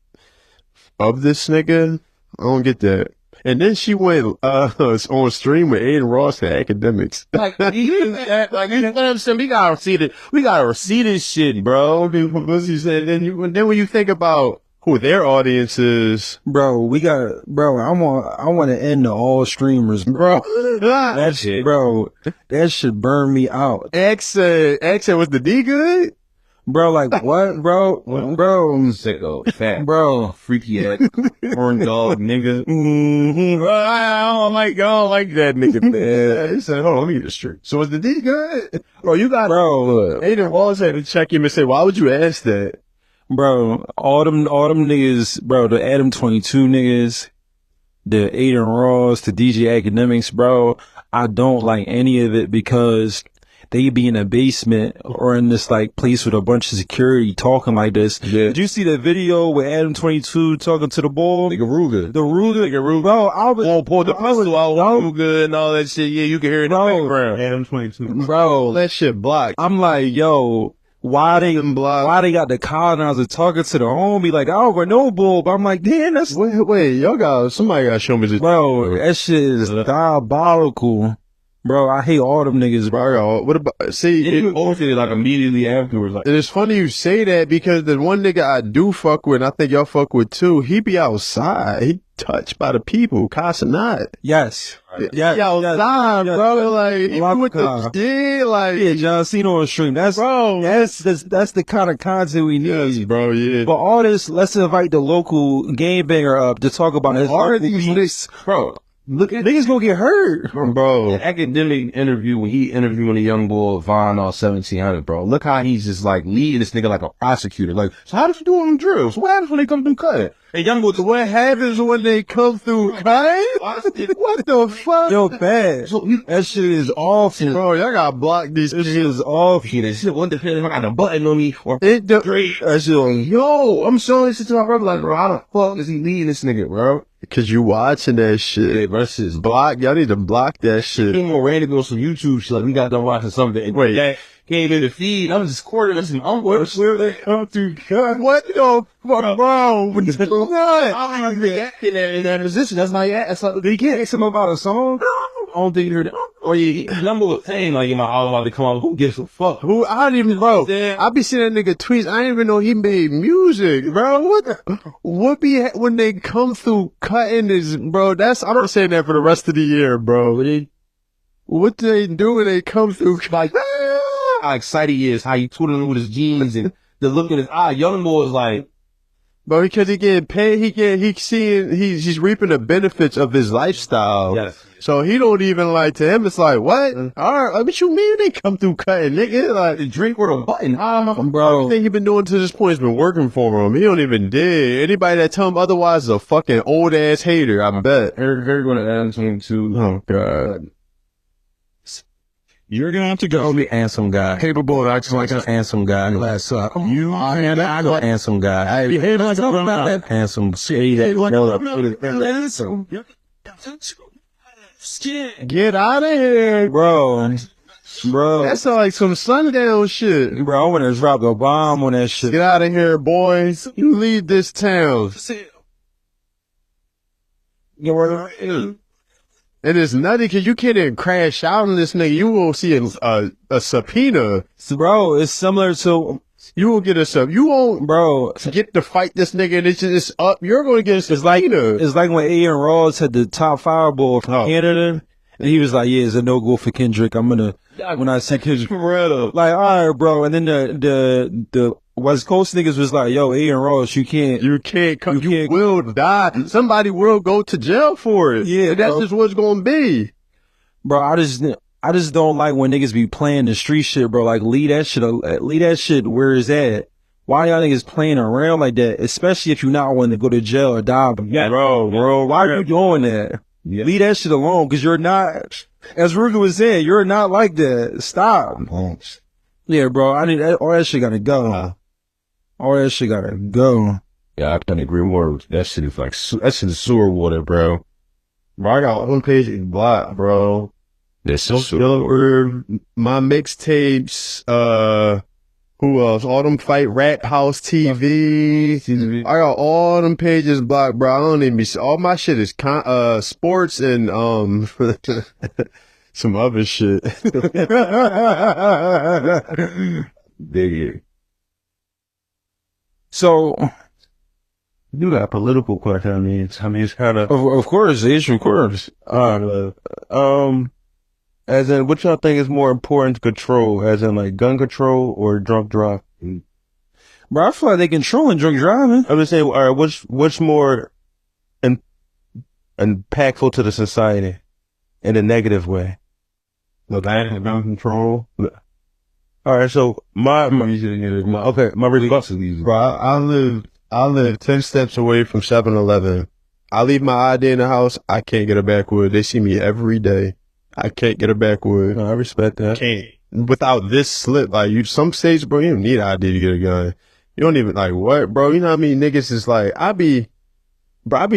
of this nigga. I don't get that. And then she went on stream with Aiden Ross and academics. Like, you know what I'm saying? We gotta see this shit, bro. Publicity said. Then when you think about who their audience is, Bro, I want to end to all streamers, bro. That shit. Bro, that should burn me out. X said, was the D good? Bro, like, what, bro? Bro, Sicko, fat, bro. freaky ass, horn dog, nigga. I don't like that nigga, man. He said, hold on, let me get this straight. So was the D good? Bro, you got, Bro, Aiden Ross had to check him and say, why would you ask that? bro, all them niggas, bro, the Adam 22 niggas, the Aiden Ross, the DJ Academics, bro, I don't like any of it because they be in a basement or in this like place with a bunch of security talking like this. Yeah. Did you see that video with Adam 22 talking to the ball? Nigga Ruger. The Ruger, bro, I was, Pull the pistol out, Ruger and all that shit. Yeah, you can hear it in the background. Adam 22. bro, That shit blocked. I'm like, yo, why they got the colonizer talking to the homie like, I don't know, bull. But I'm like, damn, that's Wait, somebody gotta show me this. bro. That shit is diabolical, bro. I hate all them niggas, bro. Bro, what about, see, like immediately afterwards, like, and it's funny you say that because the one nigga I do fuck with, and I think y'all fuck with too, he be outside. He touched by the people, Casanat. Yes, yeah, He outside, bro. Like, he with the shit, like, yeah, John Cena on stream. That's the kind of content we need, yes, bro, yeah. But all this, let's invite the local game banger up to talk about his All these niggas, bro. Look at niggas gonna get hurt, bro. the academic interview when he interviewing a young boy Vaughn on 1700, bro. Look how he's just like leading this nigga like a prosecutor. Like, so how did you do on the drills? What happens when they come through cut? And young boy, What happens when they come through, right? What the fuck? yo, bad. That shit is awful, Bro, y'all gotta block these This shit kids. is awful. this shit one defense, I got a button on me or Straight. That shit on yo, I'm showing this shit to my brother. Like, bro, how the fuck is he leading this nigga, bro? Cause you watching that shit. Yeah, bro, this shit is Block, y'all need to block that shit. Even more random on some YouTube shit. Like, we got done watching something. And Wait. that came in the feed. I was just quartering this and I'm where they come through. What the fuck wrong with this? I'm not reacting in that position. That's not yet. That's not, Did he get ask him about a song? I don't think he heard that. Or number was saying, like, I was about to come out. Who gives a fuck? Who, I don't even, bro. Yeah. I be seeing that nigga tweets. I didn't even know he made music, bro. What be, when they come through cutting this, bro, I'm not saying that for the rest of the year, bro. What do they do when they come through? Like, how excited he is, how he twiddling with his jeans and the look in his eye. Young boy is like, Bro, because he getting paid, he's reaping the benefits of his lifestyle. yes. So he don't even like, to him, it's like, what? All right, what you mean they come through cutting, nigga? Like, The drink with a button. How am I? Bro, everything he been doing to this point has been working for him. He don't even did. Anybody that tell him otherwise is a fucking old ass hater, I bet. They're going to ask him to. Oh, God. you're gonna have to go. The handsome guy. Capable of acting like a Handsome guy. last up. You are Handsome guy. Handsome. Get out of here. bro. That's like some sundown shit. Bro, I wanna drop a bomb on that shit. Get out of here, boys. You leave this town. And it's nutty because you can't even crash out on this nigga. You will see a subpoena. Bro, it's similar to, You will get a sub. You won't bro, get to fight this nigga and it's just up. You're going to get a subpoena. it's like when Aaron Ross had the top fireball from Canada, and he was like, yeah, it's a no-go for Kendrick. I'm gonna, when I see Kendrick, like, all right, bro. And then the West Coast niggas was like, yo, Aaron Ross, you can't come. You will die. Somebody will go to jail for it. Yeah, that's bro. just what it's going to be. Bro, I just don't like when niggas be playing the street shit, bro. Like, leave that shit where it's at. Why y'all niggas playing around like that? Especially if you not wanting to go to jail or die. Bro, why are you doing that? Yeah. Leave that shit alone, cause you're not, as Ruger was saying, you're not like that. Stop. Yeah, bro, all that shit gotta go. All that shit gotta go. Yeah, I couldn't agree more. That shit is like, that shit is sewer water, bro. Bro, I got one page in block, bro. That's so My mixtapes, who else? All them fight Rap House TV. I got all them pages blocked, bro. I don't even be, all my shit is sports and, some other shit. big. So, You got a political question. I mean, it's kind of course, the issue, of course. as in, what y'all think is more important to control? As in, like, gun control or drunk driving? Bro, I feel like they controlling drunk driving. I'm just saying, all right, what's more impactful to the society in a negative way? No, that ain't gun control. All right, so my response is, Bro, I live 10 steps away from 7-Eleven. I leave my ID in the house. I can't get a backwood. They see me every day. I can't get a backwood. I respect that. Can't. Without this slip, like, some states, bro, you don't need ID to get a gun. You don't even, like, what, bro? You know what I mean? Niggas is like, I be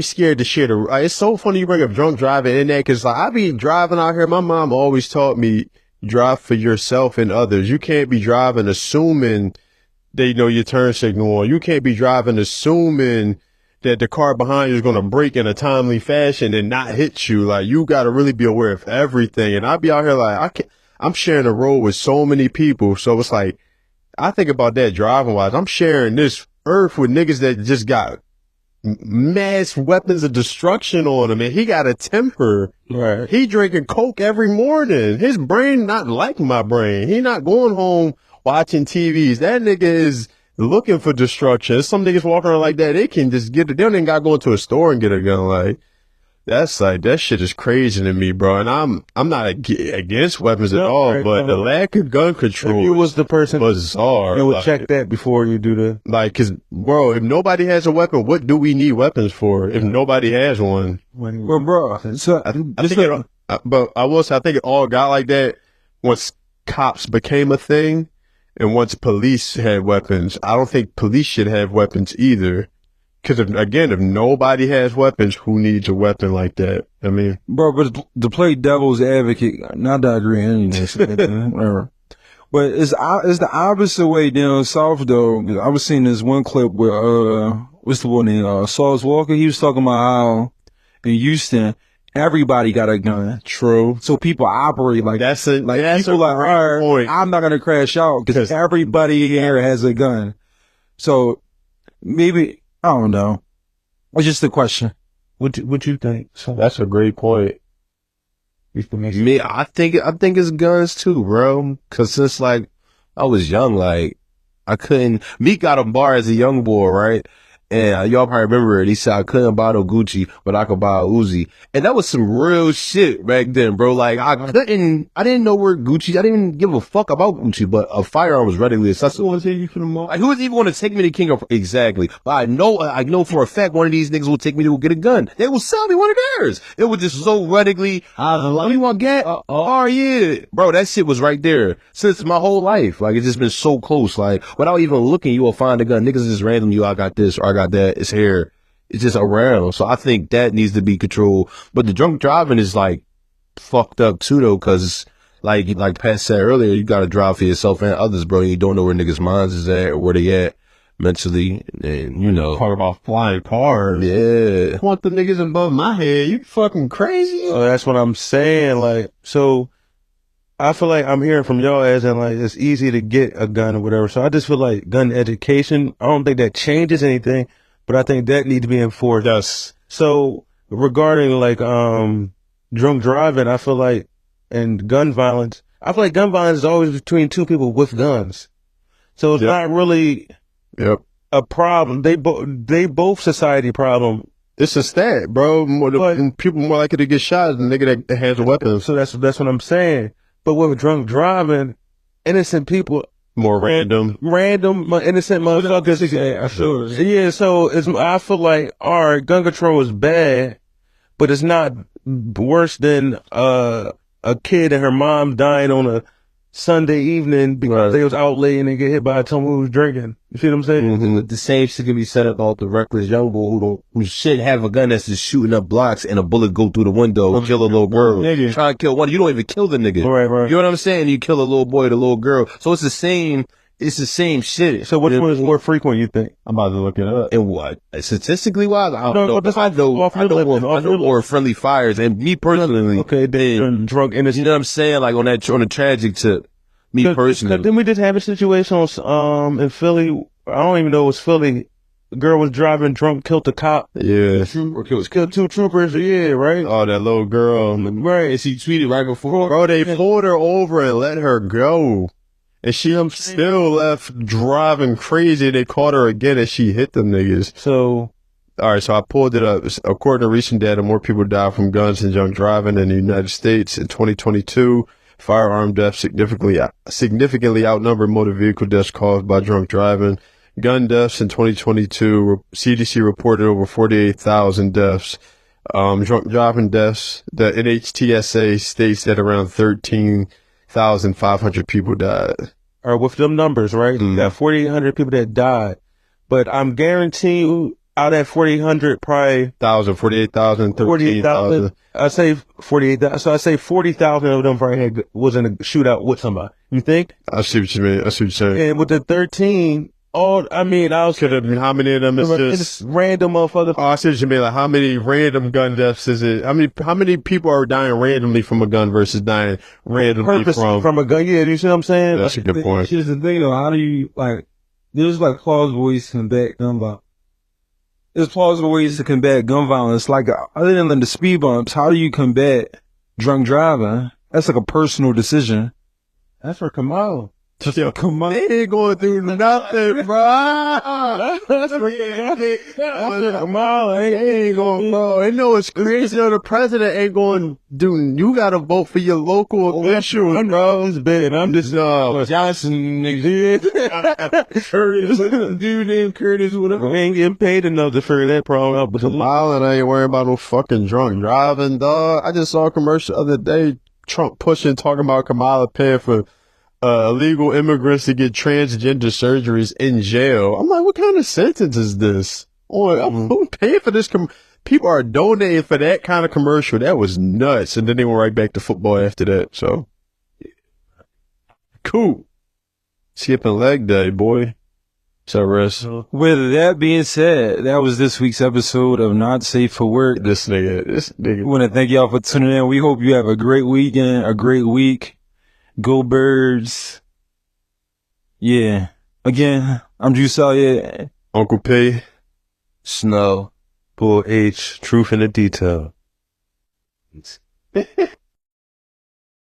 scared to shit. Like, it's so funny you bring up drunk driving in there, cause like, I be driving out here. My mom always taught me, drive for yourself and others. You can't be driving assuming they know your turn signal on. You can't be driving assuming that the car behind you is going to brake in a timely fashion and not hit you. Like, you got to really be aware of everything. And I be out here like, I'm sharing a road with so many people. So it's like, I think about that driving wise. I'm sharing this earth with niggas that just got mass weapons of destruction on him, and he got a temper. Right. He drinking coke every morning. His brain not like my brain. He not going home watching TVs. That nigga is looking for destruction. Some niggas walking around like that, they can just get it. They don't even got to go into a store and get a gun. Like, that's like, that shit is crazy to me, bro. And I'm not against weapons at all, right, but the lack of gun control. If you was the person, bizarre. you would Like, check that before you do the. like, cause bro, if nobody has a weapon, what do we need weapons for? If nobody has one, Well, bro, so I think but I will say, I think it all got like that once cops became a thing, and once police had weapons. I don't think police should have weapons either. Cause if nobody has weapons, who needs a weapon like that? I mean, bro, but to play devil's advocate, not that I agree in this, whatever. But it's the opposite way down south though. I was seeing this one clip where what's the one name? Sauce Walker. He was talking about how in Houston everybody got a gun. true. So people operate like That's it. Like, that's people like, all right, point. I'm not gonna crash out because everybody here has a gun. So maybe I don't know. It's just a question. What you think? So That's a great point. Me, I think it's guns too, bro. Cause since like I was young, like I couldn't. Meek got a bar as a young boy, right? And y'all probably remember it. He said I couldn't buy no Gucci, but I could buy a Uzi. And that was some real shit back then, bro. Like I didn't know where Gucci. I didn't even give a fuck about Gucci, but a firearm was readily accessible. Like, who was even going to take me to King of? Exactly. But I know for a fact one of these niggas will take me to go get a gun. They will sell me one of theirs. It was just so readily. What do you want to get? Oh yeah, bro. That shit was right there since my whole life. Like it's just been so close. Like without even looking, you will find a gun. Niggas just randomly, I got this or I got that. It's here. It's just around. So I think that needs to be controlled. But the drunk driving is like fucked up too though, cause like Pat said earlier, you gotta drive for yourself and others, bro. You don't know where niggas' minds is at or where they at mentally, and you know. Talk about flying cars. Yeah. I want the niggas above my head. You fucking crazy? Oh, that's what I'm saying. Like, so I feel like I'm hearing from y'all as in like it's easy to get a gun or whatever. So I just feel like gun education, I don't think that changes anything, but I think that needs to be enforced. Yes. So regarding like drunk driving, I feel like, and gun violence, I feel like gun violence is always between two people with guns. So it's not really Yep. a problem. They both society problem. It's a stat, bro. People more likely to get shot than a nigga that has a weapon. So that's what I'm saying. But with drunk driving, innocent people, More random. innocent motherfuckers. Yeah, sure. Yeah, so I feel like, all right, gun control is bad, but it's not worse than a kid and her mom dying on a Sunday evening because they was out late and they get hit by someone who was drinking. You see what I'm saying? Mm-hmm. The same shit can be said about the reckless young boy who should have a gun that's just shooting up blocks and a bullet go through the window and kill a little girl. Nigga. Try to kill one. You don't even kill the nigga. Right. You know what I'm saying? You kill a little boy, the little girl. So it's the same shit. So which one is more frequent, you think? I'm about to look it up. And what? Statistically wise, I don't No, know. but I know more friendly fires. And me personally, Okay, then drunk you innocent. know what I'm saying? Like on the tragic tip, me personally. Didn't we just have a situation in Philly? I don't even know it was Philly. The girl was driving drunk, killed a cop. Yeah. Killed two troopers. Yeah, right. Oh, that little girl. Right. And she tweeted right before. Bro, they pulled her over and let her go. And she still left driving crazy. They caught her again and she hit them niggas. So, All right, so I pulled it up. According to recent data, more people died from guns and drunk driving in the United States in 2022. Firearm deaths significantly outnumber motor vehicle deaths caused by drunk driving. Gun deaths in 2022, CDC reported over 48,000 deaths. Drunk driving deaths, the NHTSA states that around 13,500 people died. or with them numbers, right? Mm. Got 4,800 people that died. But I'm guaranteeing you, out of that 4,800, probably 48,000, 48,000. I say 48,000. So I say 40,000 of them probably was in a shootout with somebody. You think? I see what you mean. I see what you're saying. And with the 13, I was Could have been how many of them is just random motherfuckers. Oh, I see what you mean. Like, how many random gun deaths is it? How many people are dying randomly from a gun versus dying randomly from a gun? Yeah, you see what I'm saying? That's a good point. Here's the thing, though. How do you there's plausible ways to combat gun violence. There's plausible ways to combat gun violence. Like, other than the speed bumps, how do you combat drunk driving? That's like a personal decision. That's for Kamala. Yo, come on. They ain't going through nothing, bro. That's for Kamala. They ain't going, bro. They know it's crazy. The president ain't going, dude, you gotta vote for your local official. I'm Rose Ben. I'm just, Johnson, nigga. Curtis, dude named Curtis, whatever. We ain't getting paid enough to figure that problem out. But Kamala ain't worrying about no fucking drunk driving, dog. I just saw a commercial the other day, Trump talking about Kamala paying for illegal immigrants to get transgender surgeries in jail. I'm like, what kind of sentence is this? I'm paying for this. People are donating for that kind of commercial. That was nuts. And then they went right back to football after that. So, cool. Skipping leg day, boy. So, rest. With that being said, that was this week's episode of Not Safe for Work. This nigga. We want to thank y'all for tuning in. We hope you have a great weekend, a great week. Go Birds. Yeah. Again, I'm Drew Salyer. Uncle P. Snow. Bull H. Truth in the detail.